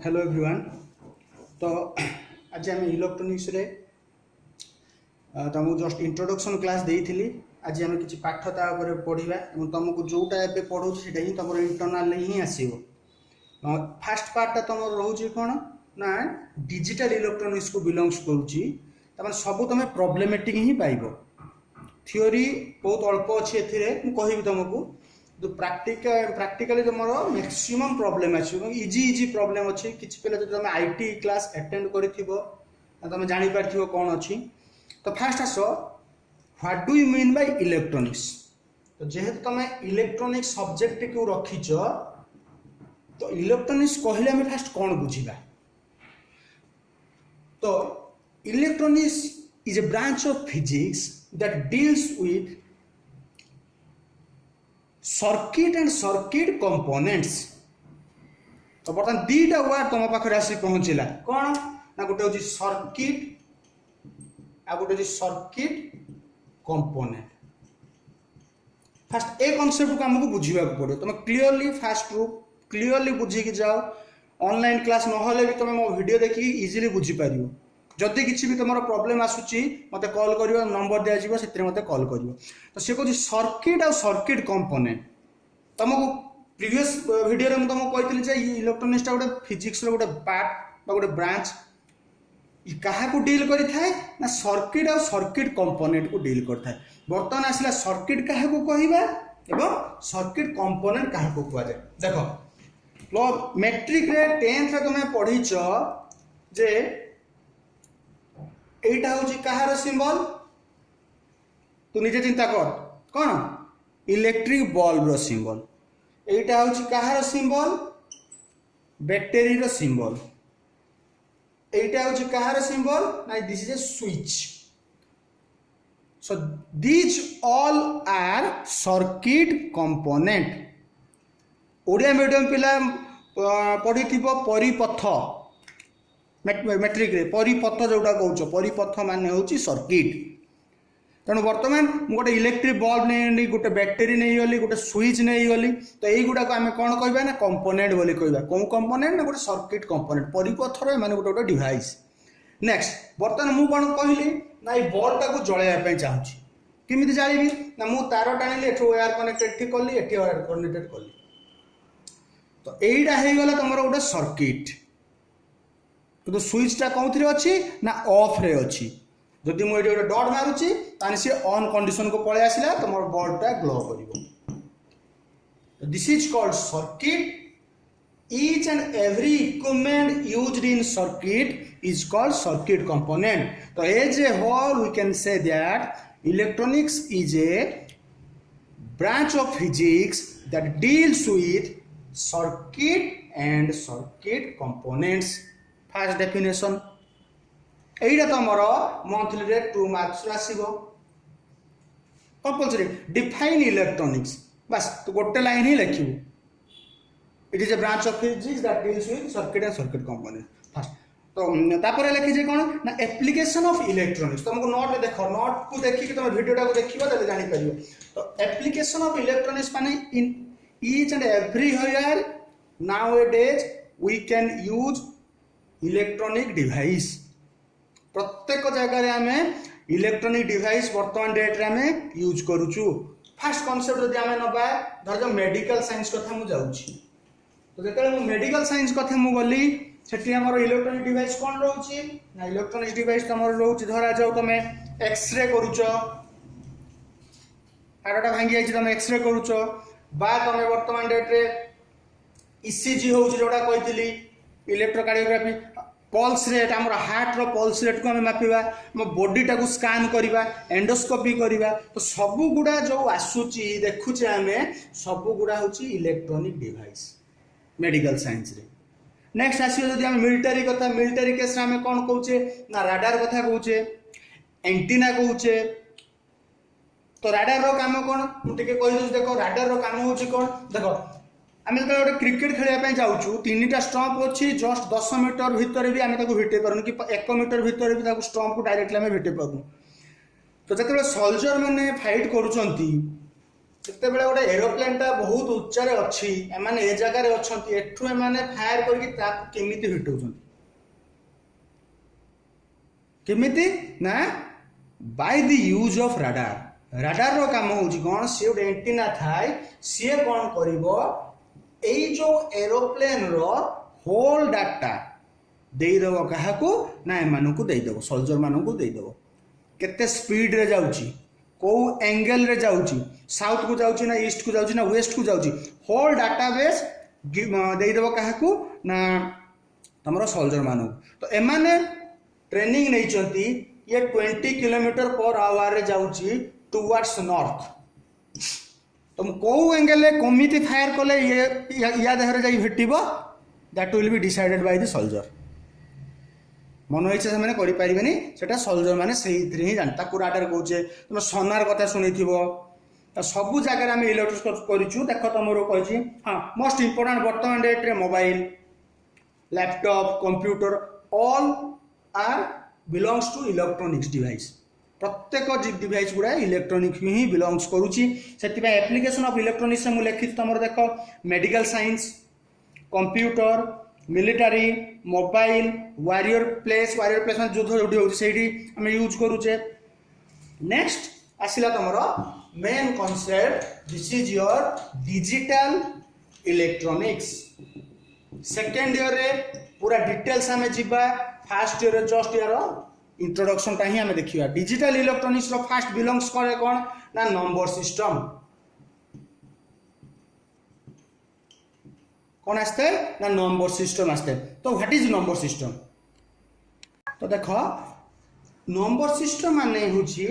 Hello everyone. तो आज आम इलेक्ट्रोनिक्स रे तुमको जस्ट इंट्रोडक्शन क्लास देइथिली। आज आम किसी पाठ पढ़ा तुमको जोटा ए पढ़ाऊँ से तुम इंटरनाल ही आसो। फास्ट पार्टा तुम रोचे कौन ना डिजिटल इलेक्ट्रोनिक्स को बिलोंग्स करुँच सब तुम प्रॉब्लमेटिक ही पाइब। थियोरी बहुत अल्प अच्छी कहि तुमको तो प्रैक्टिकली तुम मैक्सिमम प्रॉब्लम अच्छे इजी प्रॉब्लम अच्छे किसी पे जो तुम आईटी क्लास अटेंड कर तुम जापर कौन अच्छी। तो फास्ट आस what do you mean by electronics. तो जेहेतु तुम इलेक्ट्रोनिक्स सब्जेक्ट को रखीच तो इलेक्ट्रोनिक्स कहले आम फास्ट कौन बुझा। तो electronics is a branch of physics that deals with circuit and circuit components. तो बर्तमान दीटा वर्ड तुम पाखे आसी पहुंचला कौन ना गोटे हूँ सर्किट आ गोटे circuit component. Fast a concept को आमको बुझा पड़ो तुम क्लीयरली फास्ट रू क्लीयरली बुझी जाओ। ऑनलाइन क्लास नहले भी तुम मो वीडियो देखिए इजिली बुझीपर। जदि किसी भी तुम प्रॉब्लम आसूची मत कॉल कर नंबर दिज्व से मत कॉल कर। तो सी कह सर्किट और सर्किट कंपोनेंट तुमको प्रीवियस वीडियो में तुमको कही इलेक्ट्रोनिक्स गोटे फिजिक्स गोटे पार्ट गोटे ब्रांच क्या डील करें ना सर्किट और सर्किट कंपोनेंट को डील करता है। बर्तमान आसला सर्किट क्या कहवा एवं सर्किट कंपोनेंट क्या कहुए। देख मैट्रिक रे 10th रे तुम्हें पढ़ीच जे एटा हूँ कहार सिंबल तू निजे चिंता कर कौन इलेक्ट्रिक बल्ब रो सिंबल। एटा हूँ कहार सिंबल बैटेरी रो सिंबल। एटा हूँ कहार सिंबल ना this is a switch. So these all R circuit component. Odia medium पिला पढ़ी परिपथ मैट्रिक रे परिपथ जोटा कौच परिपथ मान हूँ सर्किट। तेणु बर्तमान गोटे इलेक्ट्रिक बल्ब नहीं गोटे बैटेरी नहीं गली गोटे स्विच नहीं गली तो युवा को आम कौन कहवा ना कंपोनेंट बोली कहवा। कौन कंपोनेंट ना गोटे सर्किट कंपोनेंट परिपथर माने गोटे गोटे डिवाइस। नेक्स्ट बर्तमान मुझे कौन कहली ना ये बल्बटा को जलैया चाहूँगी किमिति जाइबी ना मु तार टाणिली एठू वायर कनेक्टेड कली एठी वायर कनेक्टेड कली। तो यहीटा हो गला तुम गोटे सर्किट तो स्विचटा कौन अच्छी ना ऑफ रे अच्छी। जदि मुझे गोटे डट मारुची ताने सी ऑन कंडीशन को पळे आसिला तुम बल्बटा ग्लो कर। This is called circuit. Each and every equipment used in circuit is called circuit component. तो as a whole we can say that electronics is a branch of physics that deals with circuit and circuit components. First definition एटा तुम monthly रे 2 marks आसीबो compulsory. Define electronics बस तो गोटे line ही लिखिबो। It is a branch of physics that deals with circuit and circuit component. First तो तापर लिखी जे कोन ना एप्लीकेशन ऑफ इलेक्ट्रॉनिक्स। तुमको नोट देखो नोट को देखि कि तुम वीडियोटा को देखिबो तले जानि परिबो। तो एप्लीकेशन ऑफ इलेक्ट्रॉनिक्स माने in each and everywhere nowadays we can use electronic device. प्रत्येक जगह आम इलेक्ट्रॉनिक डिवाइस वर्तमान डेट रे आम यूज करूचु। फास्ट कॉन्सेप्ट जदि आम नबा धर मेडिकल साइंस कथा मु जाउची तो जेतले मेडिकल साइंस कथा मु गली सेठी हमर इलेक्ट्रॉनिक डिवाइस कोन रहउची ना इलेक्ट्रॉनिक डिवाइस हमर रहउची धरा जाऊ तमे एक्सरे करूचो हाडटा भांगी आइची तमे एक्सरे करूचो बा तमे वर्तमान डेट रे ईसीजी होउची जोडा कहितली इलेक्ट्रोकार्डियोग्राफी पल्स रेट आम हार्ट रो पल्स रेट को आम मापिबा मो बॉडीटा को स्कान करिबा एंडोस्कोपी करिबा। तो सबु गुडा जो आसुची देखुचे आमे सबु गुडा होची इलेक्ट्रॉनिक डिवाइस मेडिकल साइंस रे। नेक्स्ट आसीयो जदि आम मिलिटरी कथा मिलिटरी केस रे आम कोन कहूचे ना राडार कथा कहूचे एंटीना कहूचे। तो राडार रो काम कोन मु टिके कहि दउ देखो राडार रो काम होची कोन। देखो आम जो गोटे क्रिकेट खेलने जाऊँ 3टा स्टंप अच्छी जस्ट 10 मीटर भितर भी आम भेटे पार्न कि 1 मीटर भितर भी स्टंप को डायरेक्टली आम भेटे पार्न। तो जो सोल्जर मैंने फाइट करुँच ଯେତେବେଳେ ଗୋଟେ ଏରୋପ୍ଲେନ ଟା ବହୁତ ଉଚ୍ଚାରେ ଅଛି ଏମାନେ ଏ ଜାଗାରେ ଅଛନ୍ତି ଏଠୁ ଏମାନେ ଫାୟାର କରିକି ତାକୁ କେମିତି ଭେଟଉଛନ୍ତି କେମିତି ନା ବାଇ ଦି ୟୁଜ ଅଫ ରାଡାର ରାଡାର ର କାମ ହଉଛି କଣ ସିଏ ଗୋଟେ ଏଣ୍ଟିନା ଥାଏ ସିଏ କଣ କରିବ ଏଇ ଯୋଉ ଏରୋପ୍ଲେନ ର ହୋଲ डाटा ଦେଇଦେବ କାହାକୁ ନା ଏମାନଙ୍କୁ ଦେଇଦେବ ସୋଲଜର ମାନଙ୍କୁ ଦେଇଦେବ କେତେ ସ୍ପିଡ ରେ ଯାଉଛି को एंगल रे जाउची साउथ को जाउची ना ईस्ट को जाउची ना वेस्ट को जाउची होल डाटाबेस देइदेबो काहाकू ना तमरो सोल्जर मानु तो एमाने ट्रेनिंग नै चंती ये 20 किलोमीटर पर आवर रे जाउची टुवर्ड्स नॉर्थ तुम को एंगल रे कमिति फायर कले ये या देहरे जाई भेटिबो that will be decided by the soldier मन इच्छा से मैंने करें सोल्जर मैंने से ही जान राडार कहे तुम सोनार कथा शुणी सबू जगह आम इलेक्ट्रोस्कोप करूँ देख तुम कही हाँ मोस्ट इम्पोर्टाट बर्तमान डेट रे mobile laptop computer all are belongs to electronics device प्रत्येक डिवाइस गुड़ा इलेक्ट्रोनिक ही बिलोंग्स करुच्ची से एप्लिकेशन ऑफ इलेक्ट्रोनिक्स मुझे लिखी तुम देख medical science computer military mobile वारियर प्लेस में युद्ध जो होती आम यूज करुचे नेक्स्ट आसला तुम main concept this is your digital electronics second year रे पूरा डिटेल्स आम जीवा फास्ट ईयर जस्ट यार इंट्रोडक्शन टा ही आम देखा डिजिटल इलेक्ट्रोनिक्स रो फास्ट बिलोंग्स करे कौन ना नंबर सिस्टम कौन आसते ना नंबर सिस्टम आसते तो व्हाट इज नंबर सिस्टम तो देख नंबर सिस्टम माने होची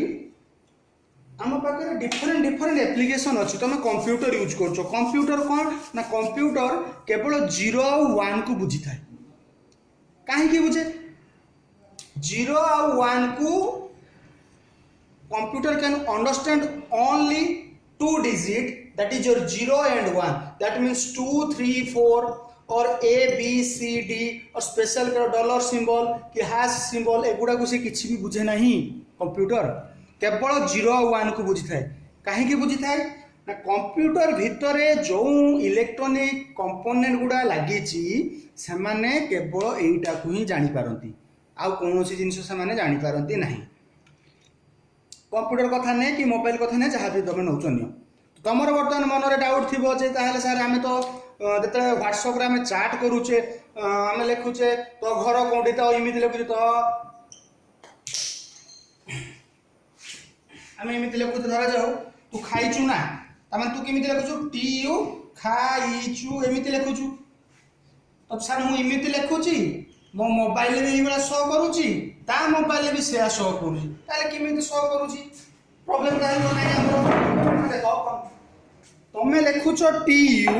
आम पाखे डिफरेंट डिफरेंट एप्लिकेशन अच्छी तुम कंप्यूटर यूज कर कंप्यूटर कौन ना कंप्यूटर केवल 0 और 1 को बुझी थाए कहीं बुझे 0 और 1 को computer can understand only 2 digit that is your 0 and 1 that means 2 3 4 और A B C D और स्पेशल डॉलर सिंबल कि हैश सिंबल एगुड़ा को से किसी भी बुझे नहीं कंप्यूटर केवल 0 और 1 को बुझी थाए कहीं बुझी थाए ना कंप्यूटर भितर जो इलेक्ट्रोनिक कंपोनेंट गुड़ा लगी से माने केवल एटा को ही जानी पारंती आउ कौन सी जिनिस से माने जानी पारंती नहीं कंप्यूटर कथा नहीं कि मोबाइल कथा नहीं जहाँ भी तुम नौचन तुम बर्तमान मन में डाउट थी सर आम तो जो ह्वाट्सअप आम चाट करुचे आम लिखुचे तो घर कौटी तो इमित लिखुचे तो आम इमित लिखुचे धरा जाऊ तू खाइचु ना तमें तू केमी लिखुचु टी यू खाइचु एमती लिखुचु तो सर मुझे लिखुची मो मोबाइल भी ये शो करुच्ची ता मोबाइल भी से शो करुच्ची केमी शो करुच्ची प्रॉब्लम तुम्हें लिखुच टी यू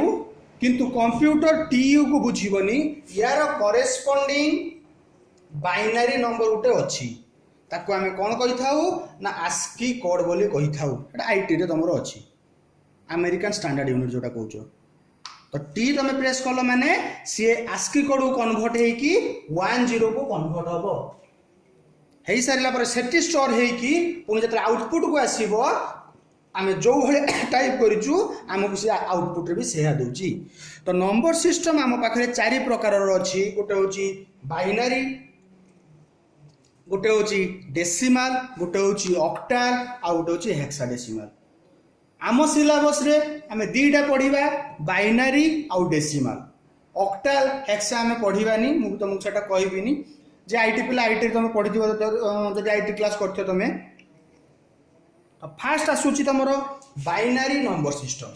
किंतु कंप्यूटर टी यू को बुझीबनी यार करेस्पोंडिंग बाइनरी नंबर गोटे अच्छी ताको आमे कौन कही थाउ ना आस्की कोड बोली कही थाउ एटा आईटी रे तुमरो अच्छी अमेरिकन स्टैंडर्ड यूनिट जोटा कहूछ तो टी तुम प्रेस कल माने सी आस्की कोड को कन्वर्ट हेकी 10 को कन्वर्ट हबो हेई सारिला पर सेटी स्टोर हेकी पुनी जत आउटपुट को आसीबो आमे जो भले टाइप करिचु आमको से आउटपुट रे भी सेहा दोची तो नंबर सिस्टम आम पाखरे 4 प्रकार रो अछि गोटे होची बाइनरी गोटे होची डेसिमल गोटे होची ऑक्टाल आ गोटे होची हेक्साडेसिमल आम सिलेबस रे आमे दीटा पढिबा बाइनरी आ डेसिमल ऑक्टाल हेक्सा आमे पढिबानी मु तुमको सेटा कहबिनी जे आईटी पिला आईटी तुम पढिथिबो जदि आईटी क्लास करथियो तमे फास्ट आसूची तुम बाइनरी नंबर सिस्टम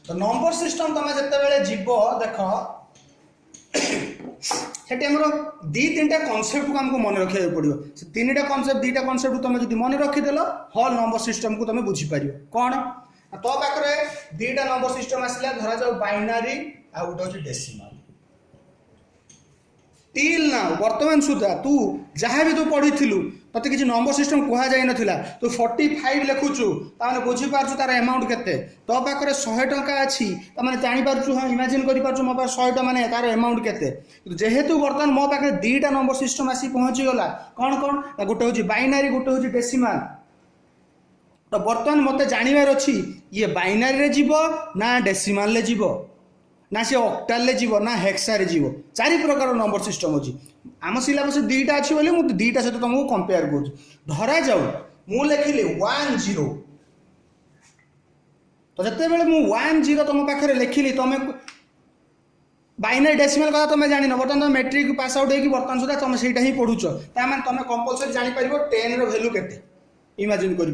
तो नंबर सिस्टम तुम जिते जीव देख से दी 3टा कनसेप्ट को आमको मन रखा पड़ो से 3टा कनसेप्ट 2टा कनसेप्ट तुम जो मन रखीदेल होल नंबर सिस्टम को तुम बुझीपार कौन तो पाखे 2टा नंबर सिस्टम आसला धरा जाओ बाइनरी आ गोटे डेसिमल टिल ना वर्तमान सुधा तू जहाँ भी तू पढ़ी तोते किसी नंबर सिस्टम कह जाई नथिला तू 45 लिखुचु ताने बुझी पारछु तार अमाउंट केते तो पाखरे 100 टंका अछि तमाने जानि पारछु हां इमेजिन करि पारछु मो पास 100 टंका माने तार अमाउंट केते जेहेतु वर्तमान मो पाखरे 2टा नंबर सिस्टम आसी पहुंची गला कोन कोन गोटे होची बाइनरी गोटे होची डेसिमल तो बर्तमान मत जानवर अच्छी ये बाइनारी रे जीव ना डेसिमाल रे जीव ना से ऑक्टाल रे जीव ना हेक्सा रे जीव चारि प्रकार नंबर सिस्टम अच्छी आम सिलेबस दुईटा अच्छी बोली मुझे दुईटा सहित तुमको कंपेयर कर धरा जाऊ मु लिखिली 10 तो जिते बड़े मु 10 तुम पाखे लिखिली तुम बाइनारी डेसिमल कथा तुम जान बर्तमान तुम मैट्रिक पास आउट होगी बर्तमान सुधा तुम से ही पढ़ुच तुम कंपलसरी जापर 10 भैल्यू के इमेजिन कर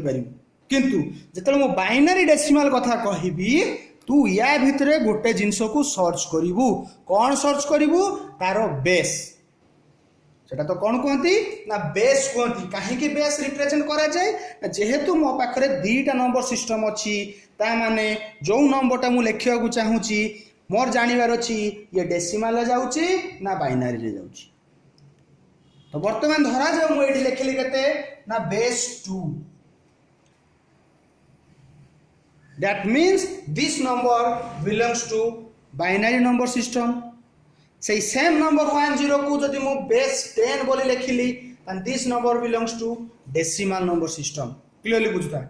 किंतु जिते मु बाइनारी डेसिमल कथा कहबी तू या भितर गोटे जिनस को सर्च करू कौन सर्च करू तार बेस सेटा तो कौन कहती ना बेस कहती कहीं बेस रिप्रेजेंट करा जाए जेहेतु मो पाखे दीटा नंबर सिस्टम अच्छी ता माने जो नंबरटा मु लिखा चाहूँगी मोर जानवर अच्छी ये डेसिमाल जाऊँगी ना बाइनारी रे जाऊँगी तो वर्तमान धरा जाऊ मुझे लिखिली के ना base 2 that means this number belongs to binary number system say same number 10 को जदि मु बेस 10 बोली लिखिली and this number belongs to decimal number system clearly बुझता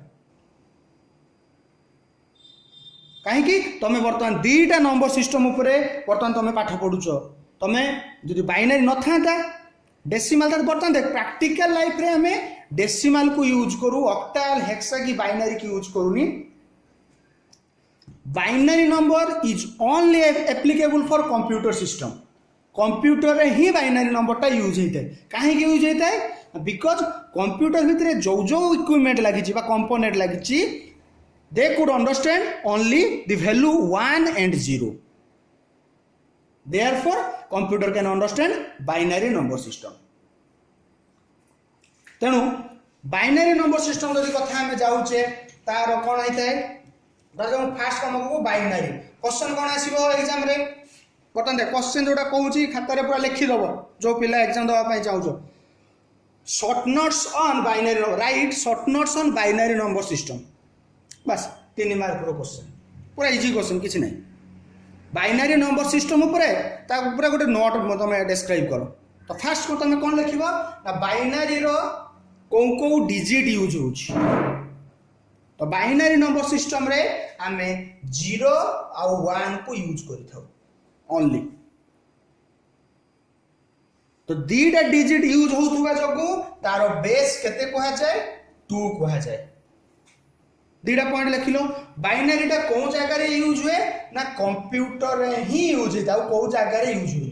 कहीं तुम बर्तमान दीटा नंबर सिस्टम उपरे बर्तमान तुम पाठ पढ़ुच तुम जदि बाइनारी न था डेसिमाल बर्तमान देख प्रैक्टिकल लाइफ रे हमें डेसिमाल को यूज करू ऑक्टाल हेक्सा की बाइनारी की यूज करूनी binary number is only applicable for computer system computer रे ही बाइनरी नंबरटा यूज होता है कहीं यूज होता है बिकॉज कंप्यूटर भितर जो जो इक्विपमेंट लगी कंपोनेंट लगी they could understand only the value 1 and 0 therefore computer can understand binary number system तेणु बाइनरी नंबर सिस्टम जब कथा आम जाऊे तार कौन होता है फास्ट कम को बाइनारी क्वेश्चन कौन आसो एग्जाम रे बर्तमान देख क्वेश्चन जोटा कहूँ खातार पूरा लिखिदेव जो पिला एग्जाम देवाई चाहूँ short notes on binary right short notes on binary number system बस 3 मार्क क्वेश्चन पूरा इजी क्वेश्चन किसी ना बाइनरी नंबर सिस्टम पूरा गोटे नोट तुम डिस्क्राइब कर तो फास्ट को तुम कौन लिख ना बाइनरी कौ कौ डिजिट यूज हो तो बाइनरी नंबर सिस्टम रे आमे 0 आउ 1 को यूज करि ओनली तो दीटा डिजिट यूज होथुवा जगो तार बेस केते कहा जाए 2 कहा जाए दीटा पॉइंट लिखिलो बाइनरी टा को जगह रे यूज हुए ना कंप्यूटर रे ही यूज होता है को जगह रे यूज हुए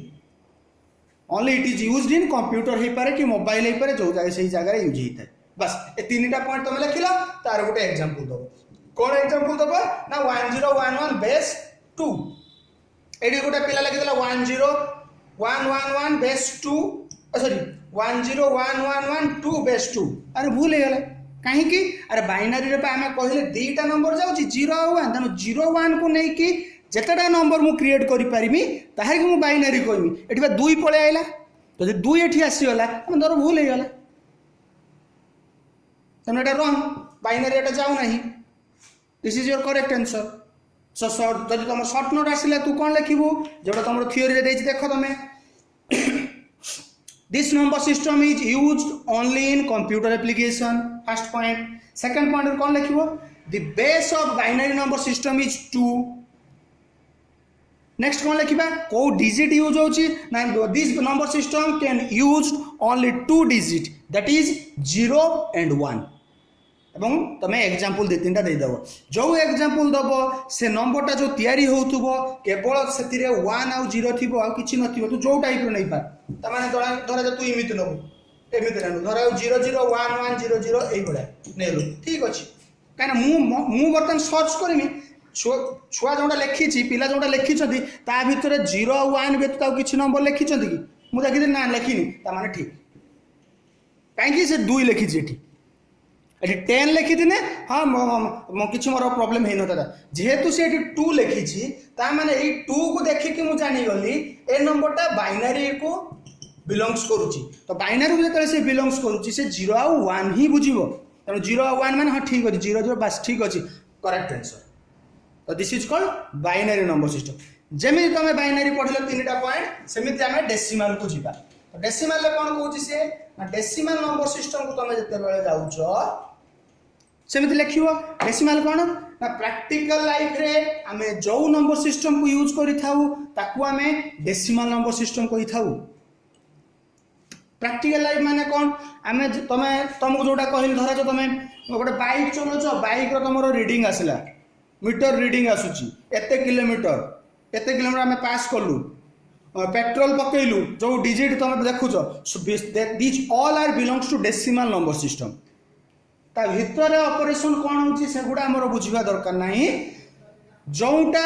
only it is used in computer हे पारे कि मोबाइल हे पारे जो जगह सही जगह रे यूज होता है बस ए 3टा पॉइंट तुम लिखिल तार गोटे एग्जांपल दब कौन एग्जांपल दब ना 1011 बेस 2 एडी गोटे पिला लिखिदेला 10111 बेस 2 सॉरी 10111 2 बेस 2 अरे भूल हो गला कहीं अरे बाइनरी रे आम कहले दीटा नंबर जाऊँ 0 और 1 तेणु 0 1 को नहीं कि जितेटा नंबर मु क्रिएट करि पारिमी ताहे कि मु बाइनरी कहमी एठी 2 पळे आइला तो 2 एठी आसीगला हम धर भूल हो गला तेना एटा रंग बाइनरी एटा जाऊ नहीं this is your correct answer so short जब तुम शॉर्ट नोट आसिला तू कौन लिखिबू जोटा तुम थियोरी रे देछि देख तुम this number system is used only in computer application first point second point कौन लिखिबो the base of binary number system is 2 next कौन लिखा कौ डिजिट यूज होची ना this number system can use only 2 digit that is 0 and 1 एवं तुम example 2-3टा देदेव जो एग्जांपल दब से नंबरटा जो तैयारी होथुबो केवल से 1 आउ 0 थिबो आ किछि नथिबो तू जो टाइप रो नै पा त माने धरा तू इमिति नबो एमिति रानु धरा 0 0 1 1 0 0 एई बडा नेलु ठीक अछि काना मु बर्तन सर्च करमी छुआ जोटा लिखी पिला जोटा लिखिं ता भितर 0 और 1 व्यतीत आ किछि नंबर लिखिं कि मुझे देखी ना लिखिनी ताने ठीक कहीं से 2 लिखी ये 10 लिखी दिने हाँ कि मोर प्रोब्लेम हो ना जेहेतु से 2 लिखी ताने ये 2 को देखिकी मुझे जानीगली ए नंबरटा बाइनरी को बिलंगस करुच्ची तो बाइनरी को जो बिलंगस करुच्ची से 0 और 1 ही बुझे तेणु 0 और 1 मैंने हाँ ठीक अच्छे 0 0 बस ठीक अच्छे करेक्ट आंसर तो this is called binary number system जमी तुम बाइनरी पढ़ल 3टा पॉइंट सेमती आम डेसिमाल को जीवा तो डेसिमाल कौन कौन सी डेसिमाल नंबर सिस्टम को तुम जिते जाऊच सेमती लिखिबो डेसिमल कोन ना प्रैक्टिकल लाइफ रे आमे जो नंबर सिस्टम को यूज करि थाउ ताकू आमे डेसिमल नंबर सिस्टम कहि थाउ। प्रैक्टिकल लाइफ माने कोन आमे तुमको जोटा कहली धरा जो तुम गोटे बाइक चलाउछ बाइक रो तुमरो रीडिंग आसला मीटर रीडिंग आसुची एते किलोमीटर आमे पास करलु पेट्रोल पकेलु जो डिजिट तुम देखुछ this all are belongs to decimal number system. ता भितर ऑपरेशन कौन होची सेगुडा हमर बुझिबा दरकार नाही जोटा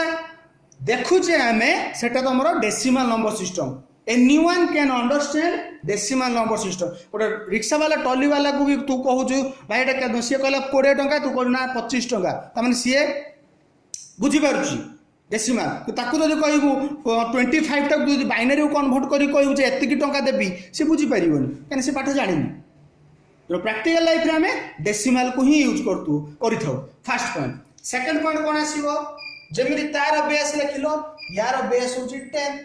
देखुचे आमे सेटा तमरो decimal number system. Anyone can understand decimal number system. गोटे रिक्शा वाला टॉली वाला को भी तू कहूछु भाई एटा सी कहला 20 टंका तू कहना 25 टंका तामाने सी बुझी पारुची डेसिमल ताकू जदि कहबू 25 टाक जदि बाइनरी कन्वर्ट करी कहबू जे एतिकी टंका देबी सी बुझी परिबनी काने से पाठ जानिनी। तो प्रैक्टिकल लाइफ रे हमें डेसिमल को ही यूज करथाउ फर्स्ट पॉइंट। सेकंड पॉइंट कौन आसीबो जेमिति तार बेस लिखिलो यार बेस होची 10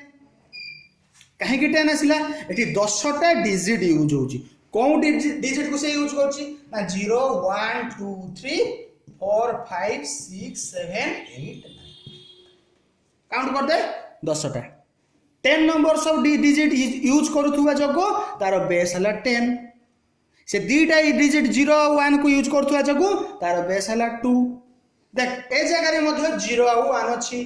काहे कि 10 आसिला एठी 10टा डिजिट यूज होची कोन डिजिट को से यूज करची ना 0 1 2 3 4 5 6 7 8 9 काउंट कर दे 10टा 10 नंबर्स ऑफ डिजिट यूज करूथुवा जगो तार बेस हला 10 से दीटा डिजिट 0 1 को यूज करथुवा जगो तार बेस हला 2 देख ए जगह रे मध्य 0 और 1 अछि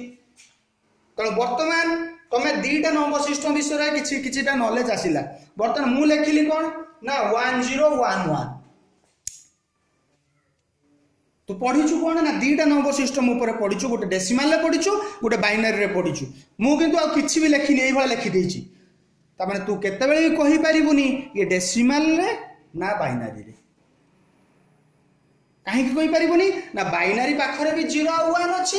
तो वर्तमान तमे दीटा नंबर सिस्टम विषय रे किछिटा नॉलेज आसिला वर्तमान मु लेखिली कोन ना 1011 तो पढ़ीचु कोन ना दीटा नंबर सिस्टम ऊपर पढ़ीचु गोटे डेसिमल रे पढ़ीचु गोटे बाइनरी रे पढ़ीचु मु किंतु आ किछि भी लेखिनी एई भला लेखि देछि ता माने तू केते बेले भी कहि परिबुनी ये डेसिमल रे ना बाइनरी रे काहे कि कहि परिबुनी ना बाइनरी पाखरे भी 0 और 1 अछि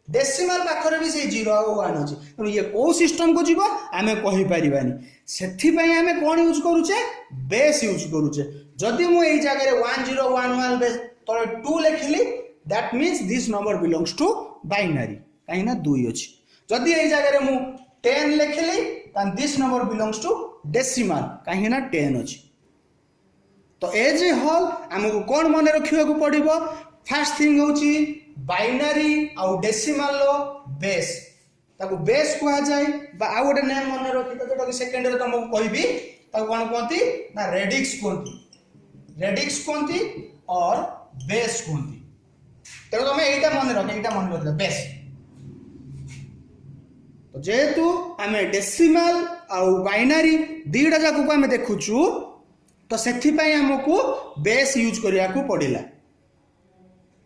डेसिमल पाखरे भी से 0 और 1 अछि तो ये को सिस्टम को जीवो आमे कहि परिबानी सेथि पई आमे कोन यूज करूचे बेस यूज करूचे जदि मु एई जगह रे 1011 बेस तो 2 लिखिली that means this number belongs to binary काहे ना 2 अछि जदि एई जगह रे मु 10 लिखिली then this number belongs to decimal काहे ना 10 अछि तो एज ए होल हमको कौन मन रखिया को पड़िबो फर्स्ट थिंग होची बाइनरी आउ डेसिमल लो बेस ताको बेस को आ जाय बा आ गोटे नेम मन रखि तो जोटा सेकंड रे तुमको कहबी ताको कोन कोंती ना रेडिक्स कोंती और बेस कोंती तेरो तुम एटा मन रख बेस तो जेहेतु आमे डेसिमल आउ बाइनरी दीटा जाको आमे देखुछु तो सेथि पई हमको बेस यूज करिया को पड़िला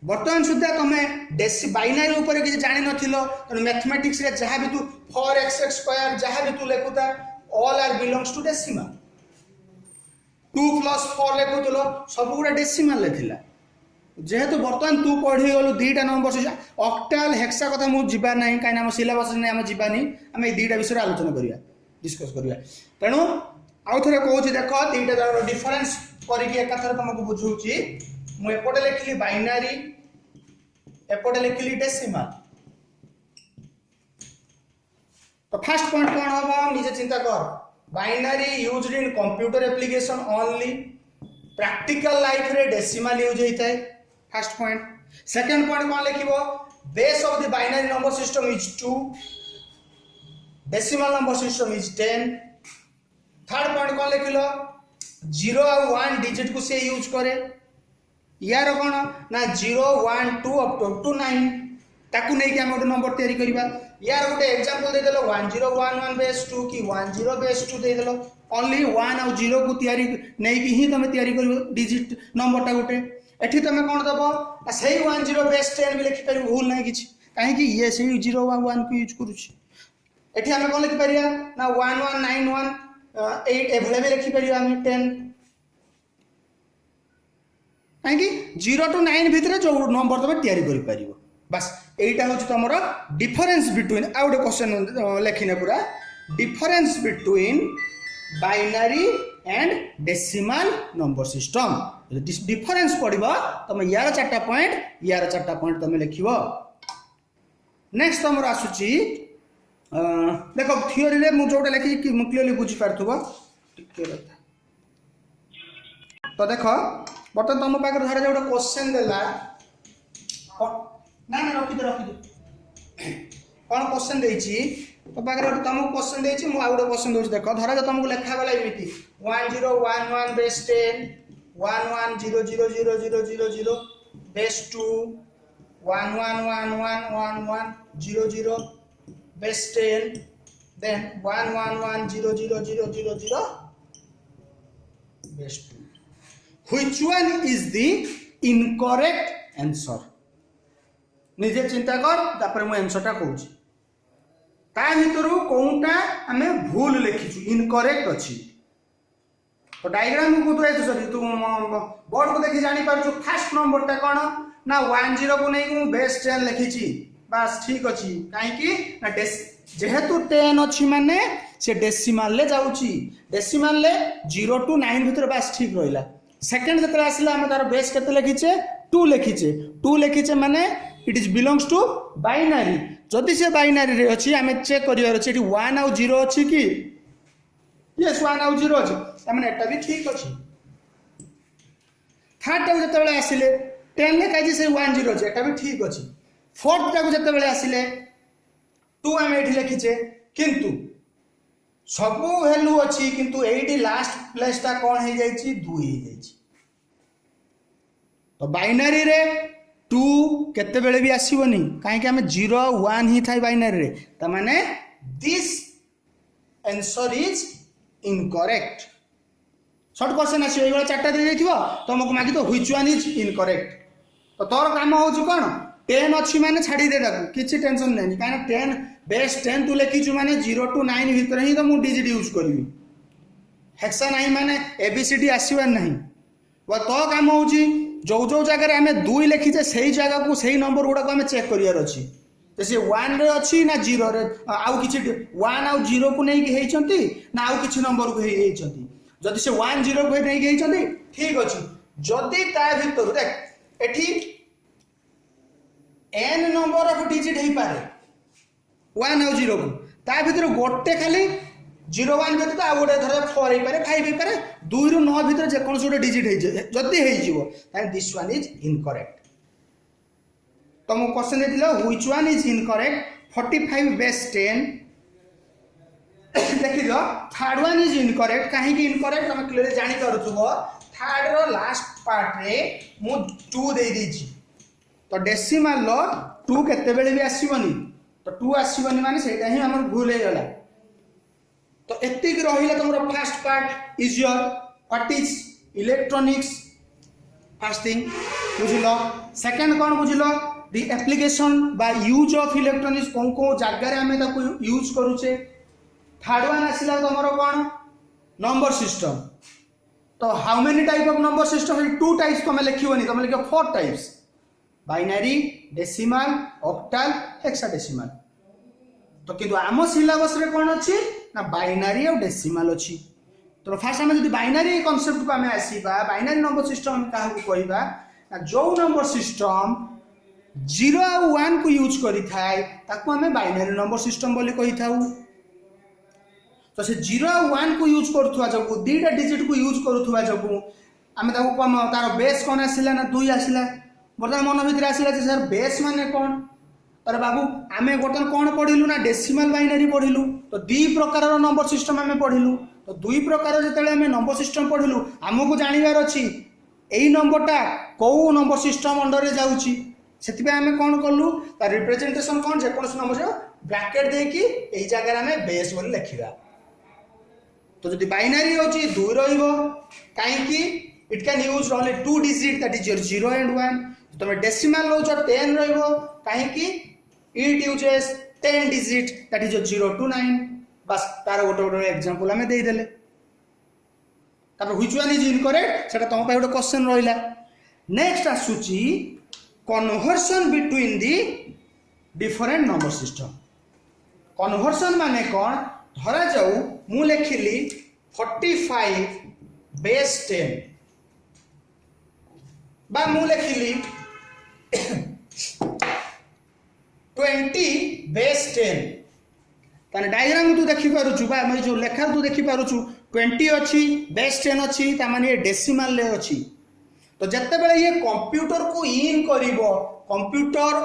वर्तमान सुधा तुमे बाइनरी ऊपर कि जानि नथिलो तो मैथमेटिक्स रे जहां भी तू 4x² जहां भी तू लेखुता all are belongs to decimal 2 + 4 लेखुतलो सब गुडा डेसिमल ले थिला जेहेतु वर्तमान तू पढ़ी गलु दीटा नंबर से ऑक्टाल हेक्सा कथा मु जिबा नाही काई ना हम सिलेबस ने हम जिबा नहीं हम ए दीटा विषय आलोचना करिया डिस्कस करिया तेणु आउ थरे कहूची देख दीटा जर डिफरेंस करिके एक थरे तुमको बुझौची मु एपटे लिखली बाइनरी एपटे लिखली डेसिमल तो फर्स्ट पॉइंट कोन होबो निजे चिंता कर binary used in computer application only practical life रे डेसिमल यूज होइतै फर्स्ट पॉइंट सेकंड पॉइंट कोन लिखिबो base of the binary number system is 2 decimal number system is 10 third point कोन लिखिलो 0 और 1 डिजिट को से यूज करे यार कोन ना 0 1 2 अप टू 9 ताकू नै कि हम गोटे नंबर तयारी करबा यार गोटे एग्जांपल दे देलो 1011 बेस 2 की 10 बेस 2 दे देलो ओनली 1 और 0 को तयारी नै कि ही तमे तयारी करबो डिजिट नंबर टा गोटे एठी तमे कोन दबो सही 10 बेस 10 भी लिखि पारि भूल नै किछ काहे कि ये सही 0 और 1 को यूज करूची एठी हम कोन लिखि पारिया ना 1191 8 एभले भी लिखि पारिया हम 10 काहे कि 0 to 9 भितरे जो नंबर तमे तयारी करि पारिबो बस एटा होची तमरो डिफरेंस बिटवीन आउट क्वेश्चन लेखिने पूरा difference between binary and decimal number system difference पड़िबो तमे यार चारटा पॉइंट तमे लिखिबो नेक्स्ट हमर आसुची देखो थियोरी रे मु जोटा लिखि कि मु क्लियरली बुझि पारथुबो टिके रहता तो देखो बर्तमान तुम पाखे धरा जाए गोटे क्वेश्चन देला ना ना रखी कौन क्वेश्चन देछि तो पाखे तुमको क्वेश्चन देछि मु आ गोटे क्वेश्चन दोछि देख धरा जाए तुमको लिखा गला एमिति 1011 base 10 11000000 base 2 11111100 base 10 then 11100000 base 2. Which one is the incorrect answer? निजे चिंता कर तापर मु आंसर टा कहूँ ता भितर कौनटा आम भूल लिखीचु इनकरेक्ट अच्छी तो डायग्राम को तू सॉरी तू बोर्ड को देखी जानी पारछु फर्स्ट नंबर टा कौन ना 10 को नहीं मु बेस 10 लिखीची बस ठीक अच्छी कहीं ना जेहेतु 10 अच्छी माने से डेसिमाल ले जाउची डेसिमाल ले 0 to 9 भीतर बस ठीक रहिला सेकंड जतरा आसिला हम तार बेस केते लिखिचे 2 लिखिचे माने it is belongs to binary जदि से बाइनरी रे अछि हमें चेक करिवार अछि 1 और 0 अछि कि यस 1 और 0 अछि माने एटा भी ठीक अछि थर्ड टा जतबेले आसिले 10 ले काजी से 1 0 अछि एटा भी ठीक अछि फोर्थ टा जतबेले आसिले 2 हम एठी लिखिचे किंतु सबु वैल्यू अच्छी किंतु एटी लास्ट प्लेस ता कौन हो जाइछि 2 हो जाइछि तो बाइनरी रे 2 केते बेले भी आसीबनी काहे कि हमें 0 1 ही थाई बाइनरी रे त माने this answer is incorrect short question आसी एगला चारटा दे जाइथिबो तुमको मागी तो व्हिच वन इज इनकरेक्ट तो तोर काम होउछ कोन 10 अच्छी माने छाड़ी दे ताकू किछि टेंशन नै काहे 10 बेस 10 तू लिखिचु माने 0 to 9 भीतर ही तो मु डिजिट यूज करबी हेक्सा नहीं माने एबीसीडी आसीबार नहीं वा तो काम होउची जो जो जगह आम 2 लिखीचे सही जगह को सही नंबर गुड़ा को आम चेक करियार अछि तो से 1 रे अछि ना 0 रे आउ किछि 1 और 0 को नहीं हेइचंती ना आउ किछि नंबर को हेइचंती जदि से 1 0 को नहीं हेइचंती ठीक अछि जदि ता भीतर देख एठी n नंबर ऑफ डिजिट हे पारे 1 और 0 को ता भीतर गोटे खाली 0 1 व्यतीत आ गोटे धर 4 हे पारे 5 हे पारे 2 ରୁ 9 भीतर जे कोन सोटे डिजिट हे जदी हे जीवो ताने दिस वन इज इनकरेक्ट तुम क्वेश्चन देथिलो which one is incorrect 45 base 10 देखिलो थर्ड वन इज इनकरेक्ट काहे कि इनकरेक्ट हम क्लियर जानि करूथबो थर्ड रो लास्ट पार्ट रे मु 2 दे देछि तो डेसिमल लो 2 केते बेले भी आसीबनी तो 2 आसीबनी माने सेटा ही हमर भूल हे गला तो एतिक रहिला तुमरो first part is your what is electronics first thing बुझिलो सेकंड कोन बुझिलो द एप्लीकेशन बा यूज ऑफ इलेक्ट्रॉनिक्स कोन को जगह रे हमें ताको यूज करूचे थर्ड वन आसिला तुमरो कोन नंबर सिस्टम तो how many type of number system 2 types तुम लिखिबनी तुम लिखो 4 types binary decimal octal hexadecimal तो किंतु आम सिलेबस रे कोन अछि ना बाइनरी और डेसिमल अछि तो फास्ट हम जदि बाइनरी कांसेप्ट को हमें आसीबा बाइनरी नंबर सिस्टम हम काहा को कहबा ना जो नंबर सिस्टम 0 और 1 को यूज करि थाय ताको हमें बाइनरी नंबर सिस्टम बोली कहि थाउ तो से 0 और 1 को यूज करथुवा जब दीटा डिजिट को यूज करथुवा जब हमें ताको कम तार बेस कोन आसिला ना 2 आसिला बर्तमान मन भीतर आसिला जे सर बेस माने कोन अरे बाबू आमे बर्तमान कोन पढिलु ना डेसिमल बाइनरी पढिलु तो दी प्रकार नंबर सिस्टम आमे पढिलु तो दुई प्रकार जतले आमे नंबर सिस्टम पढिलु हमकु जानिबार अछि एई नंबरटा को नंबर सिस्टम अंडर रे जाउची सेति पे आमे कोन करलु ता रिप्रेजेंटेशन कोन जे कोन नंबर जो ब्रैकेट दे कि एई जगह रे आमे बेस बोली लिखिबा तो जदि बाइनरी होची 2 रहिबो काहे कि it can use only 2 digit that is your 0 and 1 तुम डेसिमल लो 10 रहिबो काहे कि it uses 10 digit that is 0 to 9 बस तार गोटे एग्जांपल हमें दे देले तापर व्हिच वन इज इनकरेक्ट सेटा तुम पे गोटे क्वेश्चन रहिला नेक्स्ट आसुची conversion between the different number system conversion माने कोन धरा जाऊ मु लिखिली 45 बेस 10 बा मु लिखिली 20 बेस 10 ताने डायग्राम तू देखि पारुछु बा मैं जो लेखा तू देखि पारुछु 20 अछि बेस 10 अछि ता माने डेसिमल ले अछि तो जिते बड़े ये कंप्यूटर को इन करिवो computer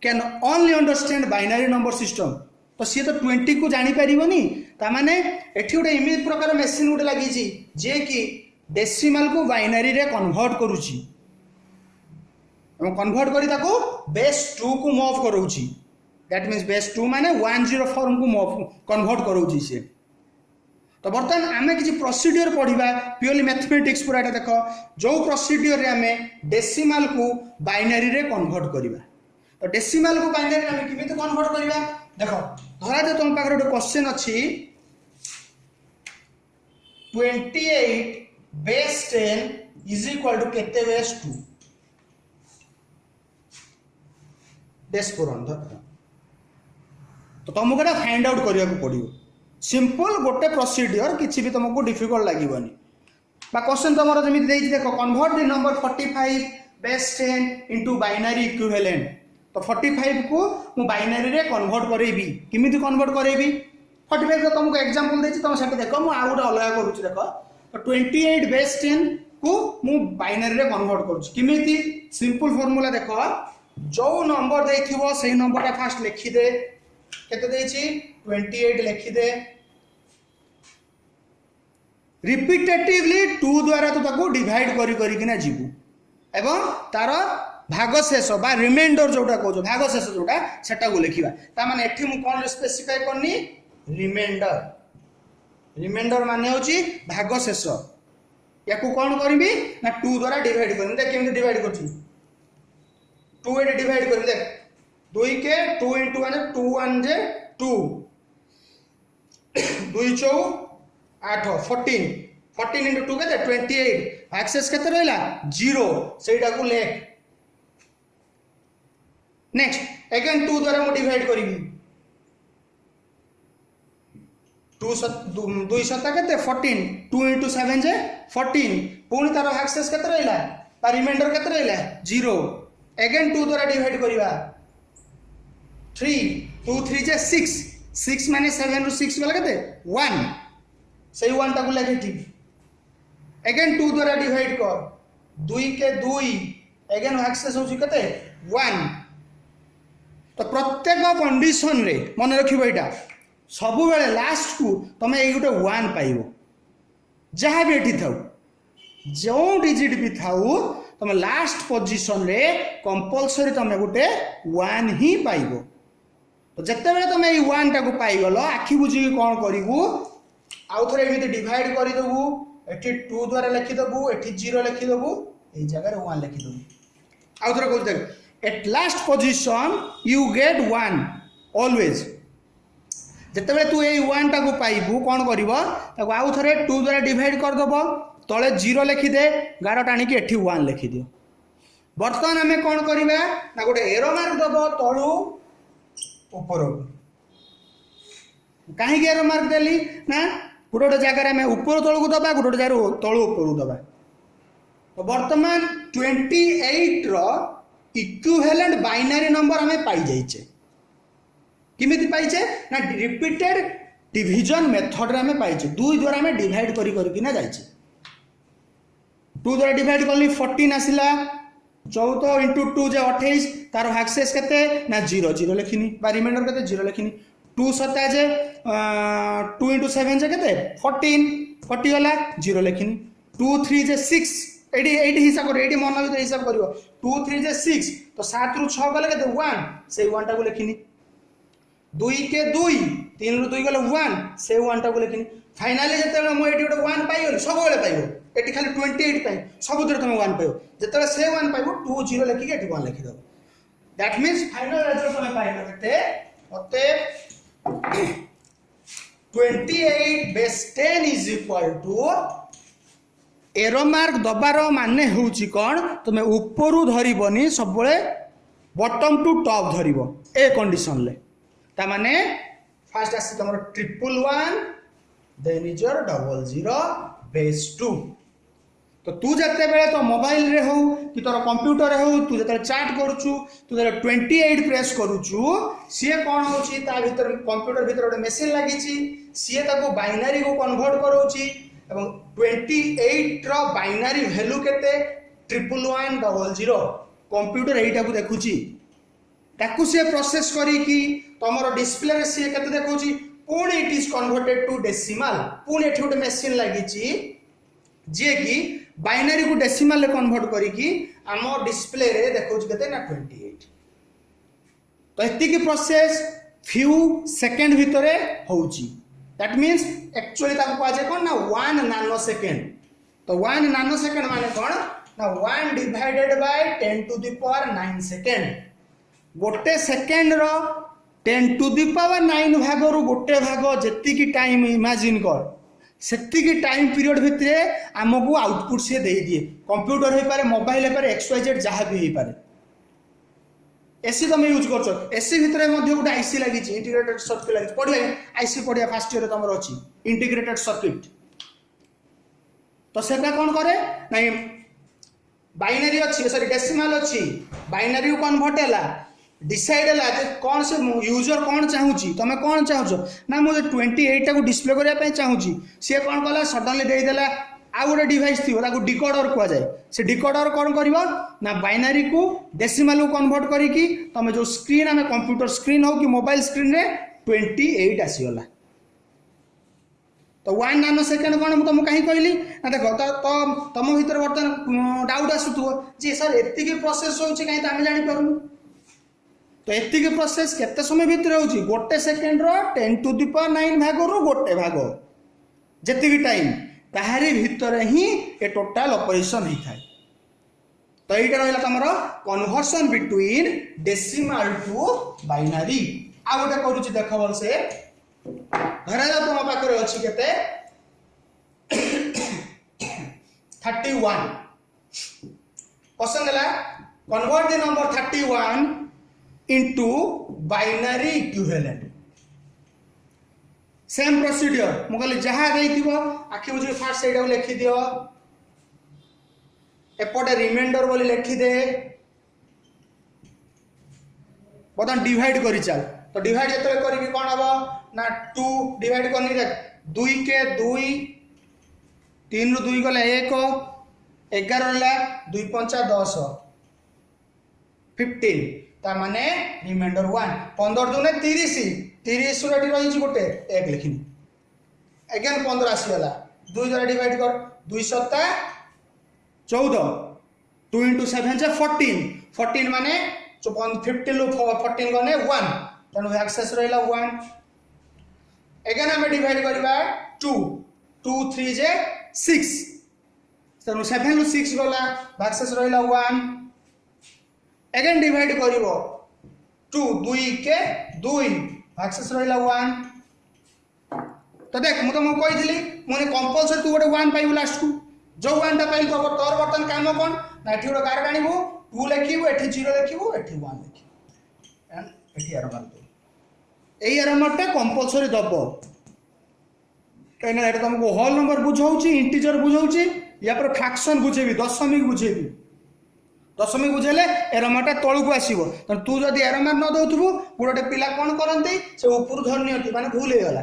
can only understand binary number system तो सी तो 20 को जानी पारिबनी ता माने एठी गोटे एमिति प्रकार मेसिन गोटे लागी जे कि डेसिमल को बाइनरी रे कन्वर्ट करूची कन्वर्ट करी ताको बेस 2 को मूव करूची दैट मीन्स बेस 2 माने 10 फॉर्म को मूव कन्वर्ट करूची से तो बर्तमान आमे किसी प्रोसीडियर पढ़िबा प्योरली मैथमेटिक्स पूरा एटा देखो जो प्रोसीडियर रे आमे डेसिमल को बाइनरी रे कन्वर्ट करिबा तो डेसिमल को बाइनरी रे आमे किमिति कन्वर्ट करिबा देखो धरा जे तुम पाखर एक क्वेश्चन अछि 28 बेस 10 इज इक्वल टू केते बेस 2 बेस 4 तो तुमको एटा फाइंड आउट करिया को पड़ियो सिंपल गोटे प्रोसीडियर किसी भी तुमको डिफिकल्ट लगभग क्वेश्चन तुम जमी देखो convert the number 45 base 10 into binary equivalent तो 45 को मु बाइनरी रे कन्वर्ट करेबी किमिति कन्वर्ट करेबी 45 को तुमको एग्जांपल देछि तुम सेट देखो मु आ गोटे अलग करूछि देखो तो 28 बेस 10 को मु बाइनरी रे कन्वर्ट करूछि किमिति सिंपल फार्मूला देखो जो नंबर देथिबो सेही नंबर ता फास्ट लिखि दे केते देछि 28 लिखि दे रिपीटेटिवली 2 द्वारा तो ताको डिवाइड करी करी किना जीवु एवं तार भाग शेष बा रिमाइंडर जोटा कहजो भाग शेष जोटा सेटा को लिखिबा ता माने एठी मु कोन स्पेसिफाई करनी रिमाइंडर रिमाइंडर माने होची भाग शेष याकू कोन करबी ना 2 द्वारा डिवाइड करनी देख केमि डिवाइड करछि 2 ए डिवाइड करबी देख 2 के 2 * 1 2 1 जे 2 2 4 8 14 14 * 2 केते 28 एक्सेस केते रहला 0 सेटा को लेख नेक्स्ट अगेन 2 द्वारा मु डिवाइड करिवि 2 सता केते 14 2 * 7 जे 14 पुनी तार एक्सेस केते रहला बा रिमाइंडर केते रहला 0 अगेन 2 द्वारा डिवाइड करिवा 3 2 3 जे 6 6 माने 7 ରୁ 6 वाला केते 1 से 1 टाको लेखे ठीक अगेन 2 द्वारा डिवाइड कर 2 के 2 अगेन एक्सेस होची केते 1 तो प्रत्येक कंडीशन रे मन रखिबो एटा सब बेले लास्ट को तमे एई गुटे 1 पाइबो जहां भी एठी थाउ जो डिजिट भी थाउ तमे लास्ट पोजीशन रे कंपलसरी तमे गुटे 1 ही पाइबो तो जत्ते बेले तमे एई 1 टाको पाइ गलो आखि बुझी कोन करिवु आउ थरे एमिति डिवाइड करि दबु एठी 2 द्वारा लिखि दबु एठी 0 लिखि दबु एई जगह रे 1 लिखि दबु आउ थरे कहू देख at last position you get 1 always जत्ते बेले तू एई 1 टाको पाइबु कोन करिवो ताको आउ थरे 2 द्वारा डिवाइड कर दबो तळे 0 लिखि दे गारो टाणी के एठी 1 लिखि दियो वर्तमान हमें कोन करिबा ना गोटे एरो मार्क दबो तळु ऊपर कहीं एरो मार्क देली ना गोटे गोटे जगह में ऊपर तौक दबा गोटे गोटे जगह तलू ऊपर दबा तो वर्तमान 28 रो इक्विवेलेंट बाइनरी नंबर हमें पाई जाइए किमिति पाइचे ना रिपीटेड डिवीजन मेथड रे हमें पाइचे 2 द्वारा हमें डिवाइड करी करी ना जाइए 2 द्वारा डिवाइड कली 14 आसिला 14 * 2 जे 28 तार एक्सेस केते ना 0 0 लिखिनी बा रिमाइंडर केते 0 लिखिनी 2 सता जे 2 * 7 जे केते 14 कटि गला 0 लिखिनी 2 3 जे 6 एडी हिसाब कर एडी मन भीतर हिसाब करिवो 2 3 जे 6 तो 7 ରୁ 6 गले केते 1 से 1 टाको लिखिनी 2 के 2 3 ରୁ 2 गले 1 से 1 टाको लिखिनी फाइनली जते मो एडी गोटे 1 पाइयो सब बेले पाइयो एटी खाली 28 पाइ सब दर तुम 1 पाइयो जते से 1 पाइबो 2 0 लिखि के एटी 1 लिखि दबो दैट मींस फाइनल रिजल्ट तुम पाइलो केते ओते 28 base 10 is equal to arrow mark दबार माने होउची कोन तुम ऊपर धरिबनी सब बेले बॉटम टू टॉप धरिबो ए कंडीशन ले ता माने फर्स्ट आसी तुम 111 देन इज योर 00 बेस 2 तो तू जते बेले तो मोबाइल रे हो कि तोर कंप्यूटर रे हो तू जते चैट करूछु तू जते 28 प्रेस करूछु सिए कोन होची ता भीतर कंप्यूटर भीतर ओटे मशीन लागि छि सिए ताको बाइनरी को कन्वर्ट करूची एवं 28 रो बाइनरी वैल्यू केते 111100 कंप्यूटर एटा को देखुची ताकू से प्रोसेस करी तमर डिस्प्ले रे से केते देखुची पुणी it is converted to decimal पुणी एठी गोटे मशीन लागिची जे कि बाइनरी को डेसिमल रे कन्वर्ट करी आम डिस्प्ले रे देखुची केते ना 28 तो एति की प्रोसेस फ्यू सेकंड भितर होउची दैट मीन्स एक्चुअली ताको कहा जाय कोन ना 1 नानो सेकंड तो 1 नानो सेकंड माने कोन ना 1 divided by 10 to the power 9 second गोटे सेकंड रो 10 टू द पावर 9 भाग रो गोटे भाग जेति की टाइम इमेजिन कर सेति की टाइम पीरियड भितरे हमको आउटपुट से दे दिए कंप्यूटर हे पारे मोबाइल हे पारे XYZ जहां भी हे पारे एसी तुम यूज कर एसी भितर गोटे आईसी लगी इंटीग्रेटेड सर्किट लगी पढ़िए आईसी पढ़िया फास्ट ईयर तुम अच्छी इंटीग्रेटेड सर्किट तो सेटा कौन करे नहीं बाइनरी अच्छी सॉरी डेसिमल अच्छी बाइनरी को कन्वर्ट है डिसाइड है कौन से यूजर कौन चाहूँगी तुम कौन चाहूँ ना मुझे 28 को डिस्प्ले करने चाहूँगी सी कौन कला सडनली देदेला आ गोटे डिवाइस थी डिकोडर कह जाए से डिकोडर कौन कर ना बाइनरी को डेसिमल को कन्वर्ट करी तुम जो स्क्रीन आम कंप्यूटर स्क्रीन हो कि मोबाइल स्क्रीन रे 28 आसीगला तो 1 नानो सेकेंड कौन मुझे तुमको कहीं कहली ना देख तो तुम भर बर्तमान डाउट आसुव जी सर एति प्रोसेस हो कहीं तो आम जापर तो एति प्रोसेस केते समय भितर हो गोटे सेकेंड रो 10 टू द पावर 9 भाग रू गोटे भाग जी टाइम ताहारी भितर ही ए टोटाल ऑपरेशन होता है तो ये रहा तुम conversion between decimal to binary आ गोटे करुच्ची देख भल से धरा जाओ तुम पाखे अच्छी केते 31 पसंद है convert the number 31 into binary equivalent same procedure मु कहली जहाँ देइथिबो आखि बुझी फास्ट सेटा लिखि दियो एपटे रिमाइंडर बोली लिखि दे बतन डिवाइड करी चल तो डिवाइड जतले करी कोन हबो ना 2 डिवाइड करनी देख 2 के 2 3 रु 2 गले 1 11 रहला 2 5 10 15 ता माने रिमाइंडर 1 15 दुने 30 30 रेडी रही गोटे 1 लिखिनी अगेन 15 आसीगला 2 द्वारा डिवाइड कर 2 7 14 2 इंटू 7 जे 14 14 माने 15 लु 14 गने 1 तेणु एक्सेस रहिला 1 अगेन हमें डिवाइड करबा 2 2 3 जे 6 तेणु 7 लु 6 गला एक्सेस रहिला 1 अगेन डिवाइड करिवो 2 2 के 2 एक्सेस रहिला 1 तो देख मु तुमको कही मुझे कंपलसरी तू गोटे 1 पाइबू लास्ट को जो 1 टा पाइल तो तोर बर्तन काम कौन ना एठी गोटे कार्ड आनिबू 2 लिखिबू एठी 0 लिखिबू एठी 1 लिखिबू एंड एठी एरर मार दो एई एरर मारटा कंपलसरी दबो कहीं ना तुमको होल नंबर बुझाऊँ इंटीजर बुझाऊँ या पर फ्रैक्शन बुझेबी दशमिक बुझेबी दशमिक बुझेले एरमाटा तलू आसो तो तू जब एरमार न दौथु गोटे पिला कौन करते से ऊपर धरनी माने भूल हो गला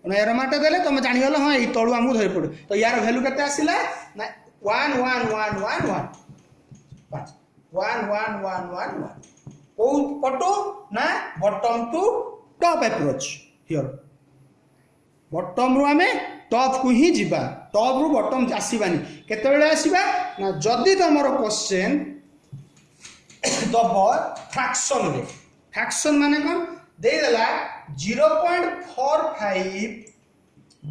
एरमाटा देले तुम जानीगल हाँ ये तलू आमको धरी पड़े तो यार भैल्यू के आसला ना 1 1 1 1 1 1 1 1 1 1 कौ पटो ना bottom to top approach here bottom रु आम टॉप को ही जीवा टॉप रु बटम आसबानी केतबेले आसबा ना जदि तुमर क्वेश्चन दब फ्रैक्शन माने कौन देदेला 0.45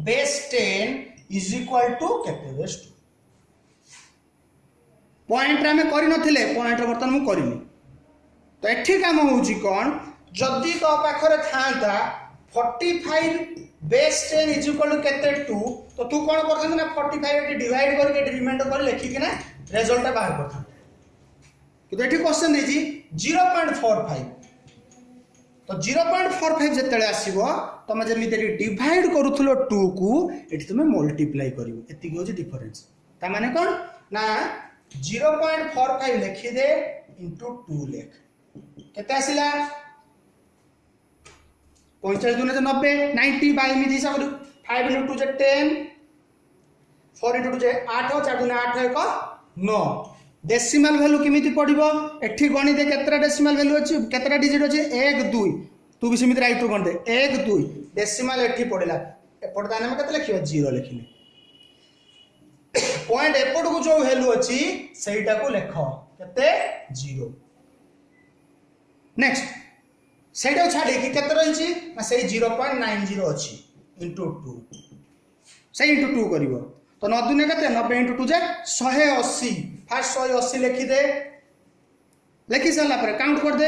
बेस 10 इज इक्वल टू केते बेस 2 पॉइंट रे हमें करि नथिले पॉइंट रे बर्तन मु करिनी तो एठी काम होउची कोन जदि तो पाखरे थांता 45 बेस 10 इज इक्वल टू केते 2 तो तू कौन करथन ना 45 एटी डिवाइड करके एटी रिमाइंडर कर लिखि कि ना रिजल्ट बाहर करथन कि एटी क्वेश्चन देजी 0.45 तो 0.45 जतले आसीबो तमे जमी तेरी डिवाइड करूथलो 2 को एटी तमे मल्टीप्लाई करिवो एति होची डिफरेंस ता माने कोन ना 0.45 लिखि दे इनटू 2 लेख केते आसिला 45 दुने 90 90 बाय मिथि हिसाब 5 into 2 10 4 into 2 8 4 2 8 1 9 डेसिमल वैल्यू केमिति पड़िबो एठी गणित केतरा डेसिमल वैल्यू अछि केतरा डिजिट अछि 1 2 तू भी सेमिति राइट टू गणित 1 2 डेसिमल एठी पड़िला एपट दाने में केते लिखिबो 0 लिखिले पॉइंट एपट को जो वैल्यू अछि सेटा को लेख केते 0 नेक्स्ट सेटा छाडी कि केते रहिछि ना सेही 0.90 अछि into 2 से into 2 करिवो तो 9 दुने केते 90 into 2 जे 180 फास्ट 180 लिखि दे लिखि साला पर काउंट कर दे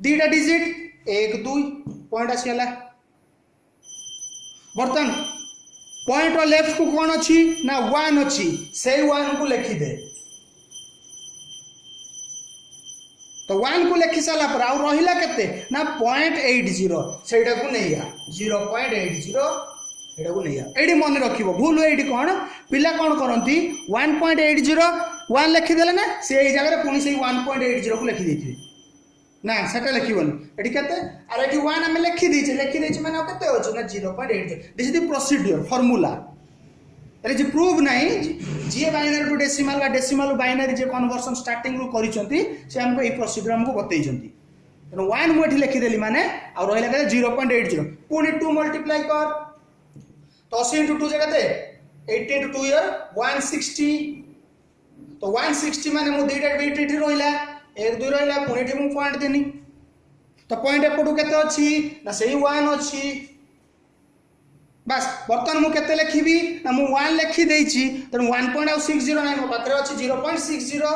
दीटा डिजिट 1 2 पॉइंट आसीला बर्तन पॉइंट रो लेफ्ट को कोन अछि ना 1 अछि से 1 को लिखि दे तो 1 को लिखि साला पर आ रहिला केते ना 0.80 सेटा को नैया 0.80 एटा को नैया एडी मन रखिबो भूल एडी कोन पिला कोन करंती 1.80 1 लिखि देले ना से एई जगह पुनी से 1.80 को लिखि देथि ना सेटा लिखिबोन एडी केते अरे एडी 1 हम लिखि दैछ माने केते होछ ना 0.80 this is the procedure formula अरे जे प्रूव नाही जे बाइनरी टू डेसिमल बा डेसिमल बाइनरी जे कन्वर्सन स्टार्टिंग रू करिसंती से हमको ए प्रोसीड्यूर हमको बतैछंती तनो 1 मु एठी लिखि देली माने आ रहिला के 0.80 पुनी 2 मल्टीप्लाई कर तो 80 into 2 जगह 80 into 2 इयर 160 तो 160 माने मु दुईटा बीट एठी रहिला 1 2 रहिला पुनी एठी मु पॉइंट देनी तो पॉइंट एपटू केते अछि ना सेही 1 अछि बस बर्तन मु केते लिखिबी ना मु 1 लिखि देइछि त 1.60 नाही मो पाखरे अछि 0.60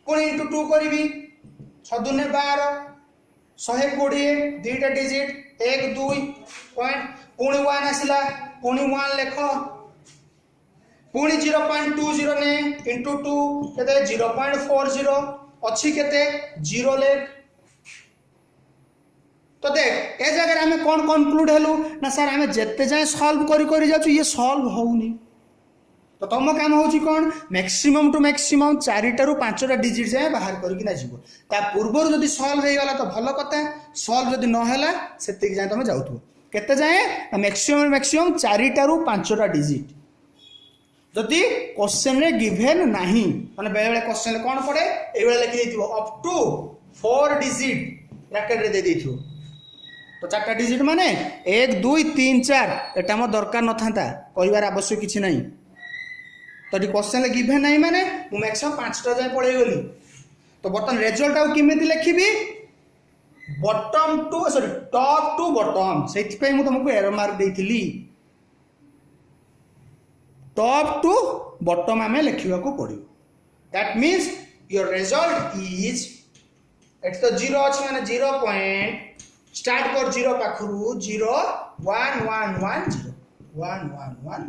पुनी into 2 करबी 6 दुने 12 120 दुईटा डिजिट 1 2 पॉइंट पुणी 1 आसिला पुणी 1 लेख पुणी 0.20 ने into 2 केते 0.40 अछि केते 0 लेख तो देख ए जगह हमें कौन कंक्लूड हेलु ना सर हमें जेते जाय सॉल्व करी जाछु ये सॉल्व होउनी तो तुम काम होची कोन मैक्सिमम टू मैक्सिमम 4 टा रु 5 टा डिजिट जाय बाहर करिक ना जीवो ता पूर्व जदी सॉल्व हे गला तो भलो कथा सॉल्व जदी न होला सेति जाय तुम जाउथु केते जाए मैक्सिमम 4 टा रु 5 टा डिजिट जदि क्वेश्चन रे गिवन नाही माने बेले बेले क्वेश्चन ले कोन पड़े ए बेले लिखि देथिबो अप टू 4 डिजिट ब्रैकेट रे दे देथिबो तो 4 टा डिजिट माने 1 2 3 4 एटा म दरकार न थांता कहिबार आवश्यक किछि नाही तो क्वेश्चन ले गिवन नाही माने मु मैक्सिमम 5 टा जाय पड़े गली तो बर्तन रिजल्ट आ किमिति लिखिबी bottom to sorry top to bottom से मु तुमको एरर मार्क देइथिली टॉप टू बॉटम आमे लिखिबा को पड़ियो that means your result is eight तो 0 अछि माने 0 पॉइंट स्टार्ट कर 0 पाखरु 0 1 1 1 0 1 1 1